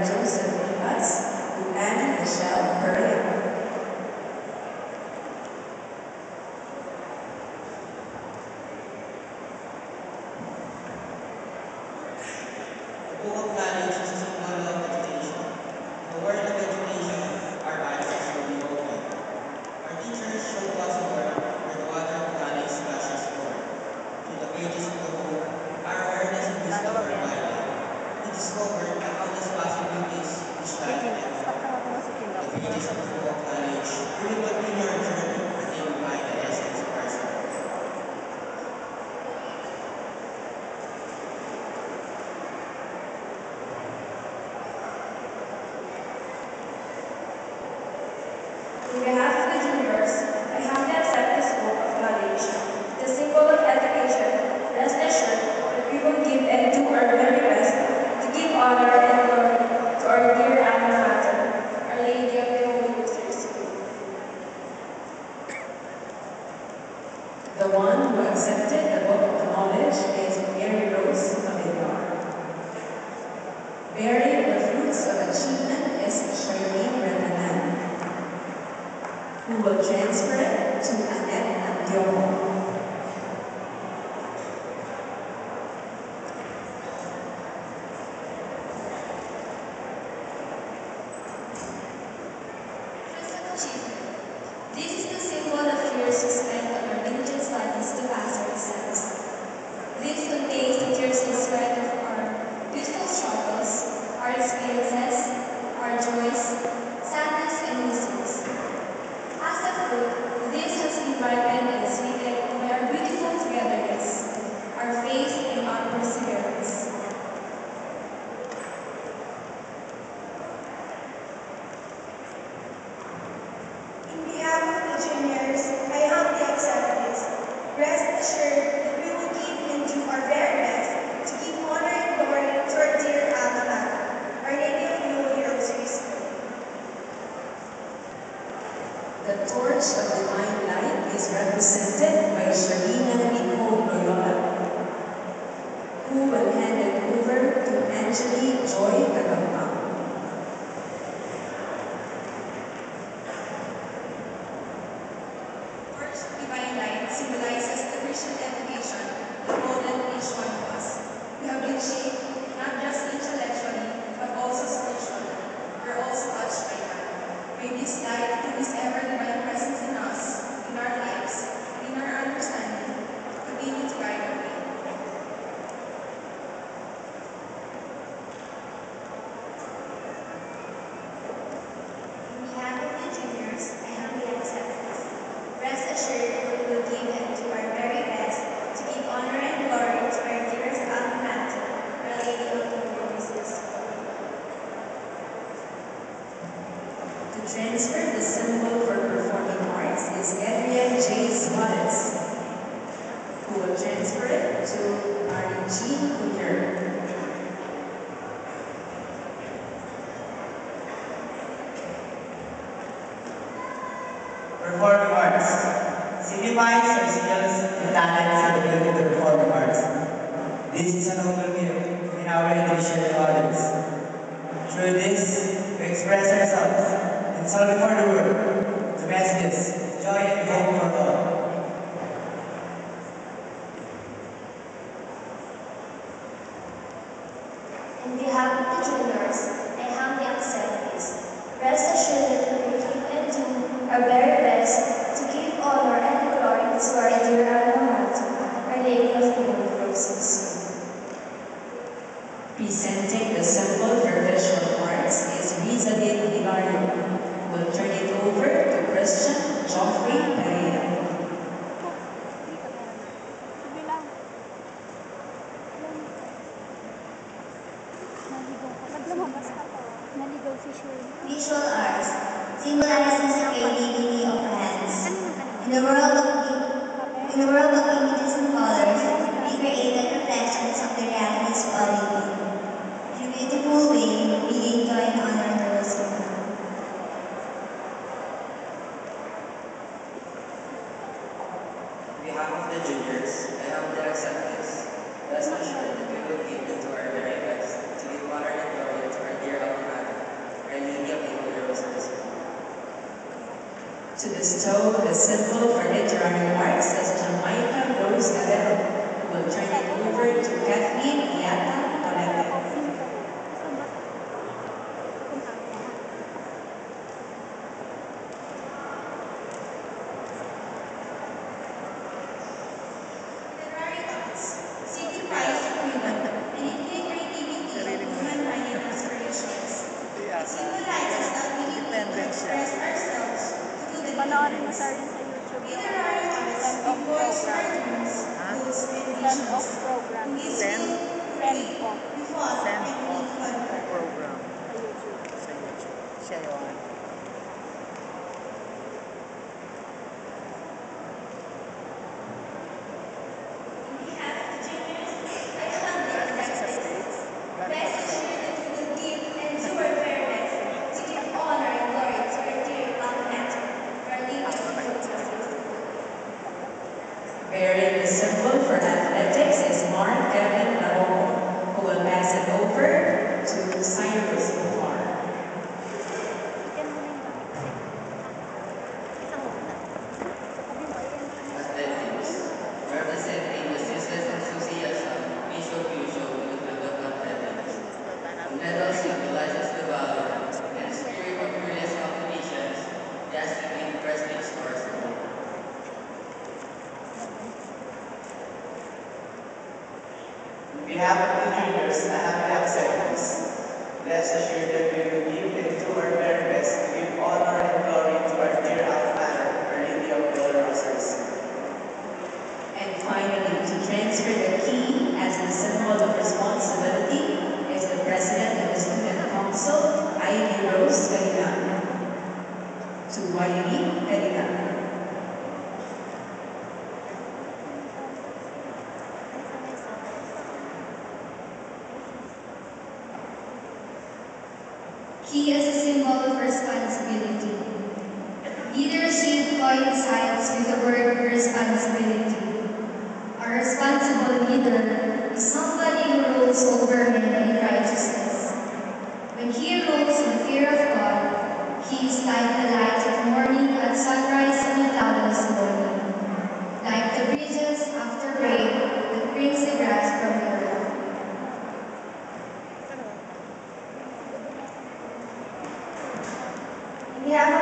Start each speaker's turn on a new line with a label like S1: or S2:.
S1: Joseph Rivas to Annie Michelle Pereira.
S2: Book of knowledge is a symbol of education. In the world of education, our eyes are slowly open. Our teachers showed us a world where the water of knowledge splashes forth. Through the pages of the book, our awareness and wisdom are guided. We discovered the countless possibilities which life can offer. The pages of the book of knowledge, we will continue our journey until we find the essence of ourselves.
S3: On behalf of the juniors, I humbly accept this oath of knowledge. The symbol of education, rest assured that we will give and do our very best to give honor and glory to our dear alma mater, Our Lady of the Holy Rosary School.
S1: The one who accepted the book of knowledge is Mary Rose Aguilar. Bearing the fruits of achievement is Charlene Retanan, who will transfer it to Annette Andiomo.
S3: Achievement. This is the symbol of years spent on our diligent studies to pass our exams. This contains the tears and sweat of our beautiful struggles, our experiences, our joys, sadness, and lessons. As a fruit, this has been ripened and sweetened by our beautiful togetherness, our faith, and our perseverance.
S4: On behalf of the juniors, I humbly accept this. Rest assured that we will give and do our very best to give honor and glory to our dear alma mater, Our Lady of the Holy Rosary School.
S1: The torch of divine light is represented by Sharina Nicole Loyola, who will hand it over to Angeli Joy Tagampang.
S3: Torch of Divine Light symbolizes the Christian education that molded each one of us. We have been shaped not just intellectually, but also spiritually. We are also touched by God. May this light, who is ever divine presence in us, in our lives, and in our understanding, continue to guide our way.
S4: On behalf of the juniors, I humbly accept this. Rest assured that we will give and do our very best to give honor and glory to our dearest alma mater, Our Lady of the Holy Rosary School.
S1: To transfer the symbol for performing arts is Adrian J. Suarez, who will transfer it to Marie Jean Cunyer.
S5: Performing arts signifies our skills and talents and ability to perform arts. This is an noble gift in our education to others. Through this, we express ourselves and sell before the world the messages, joy and hope for all.
S4: On behalf of the juniors, I humbly accept this. Rest assured that we will give and do our very best to give honor and glory to our dear alma mater, Our Lady of the Holy Rosary School.
S1: Presenting the symbol for visual arts is Rizadin Hilario, who will turn it over to Christian Joffrey Pereira.
S6: Sige lang. Naligaw ka. Pag lumabas ka to, naligaw si Shirley.
S4: Visual arts symbolizes the creativity of hands. In the world of images and colors, we created reflections of the realities we all live in. In a beautiful way, we gain joy and honor in the Rosary.
S2: On behalf of the juniors, I humbly accept this. Rest assured that we will give and do our very best to give honor and glory to our dear alma
S1: To bestow the symbol for literary arts is Jamaica Rose Cabello, who will turn it over to Kathleen Iata Tolete.
S3: Literary arts signifies freedom and include creativity of human-minded aspirations. It symbolizes the ability to express ourselves through the
S6: Panoorin mo
S3: difference.
S6: sa rin sa YouTube yung
S3: Literary arts
S6: send-off
S3: embodies
S6: program.
S3: cartoons, goals, and
S6: Send-off
S3: visions.
S6: program.
S3: We feel, create,
S6: Send-off
S3: we fought, and we make fun.
S7: program
S6: sa YouTube.
S7: sa YouTube. Siya yun.
S3: On behalf of the juniors, I humbly
S7: Galing ba siya sa
S3: accept this.
S7: States? Galing ba
S3: Rest
S7: siya sa
S3: assured that we will give and do our very best to give honor and glory to our dear alma mater, Our Lady of Progress.
S1: Bearing the symbol for athletics is Mark Kevin Laromo, who will pass it over to Cyrus Bufar.
S6: Yan mo na yung damit kasi. Isang muna. Sabi mo, yan mo na.
S8: Athletics, representing the senseless enthusiasm we show in the field of athletics. The medal symbolizes the valor and spirit of fearless competitions, lasting in prestige stars.
S5: On behalf of the juniors, I humbly accept this. Rest assured that we will give and do our very best to give honor and glory to our dear alma mater, Our Lady of Dolorosos.
S1: And finally, to transfer the key as the symbol of responsibility is the President of the Student Council, Ivy Rose Caligan. To Ivy Caligan.
S4: Key as a symbol of responsibility. Leadership coincides with the word responsibility. A responsible leader is somebody who rules over men in righteousness. When he rules in fear of God, he is like the light of morning at sunrise on a cloudless morning, like the breezes after rain that brings the grass from the earth. On behalf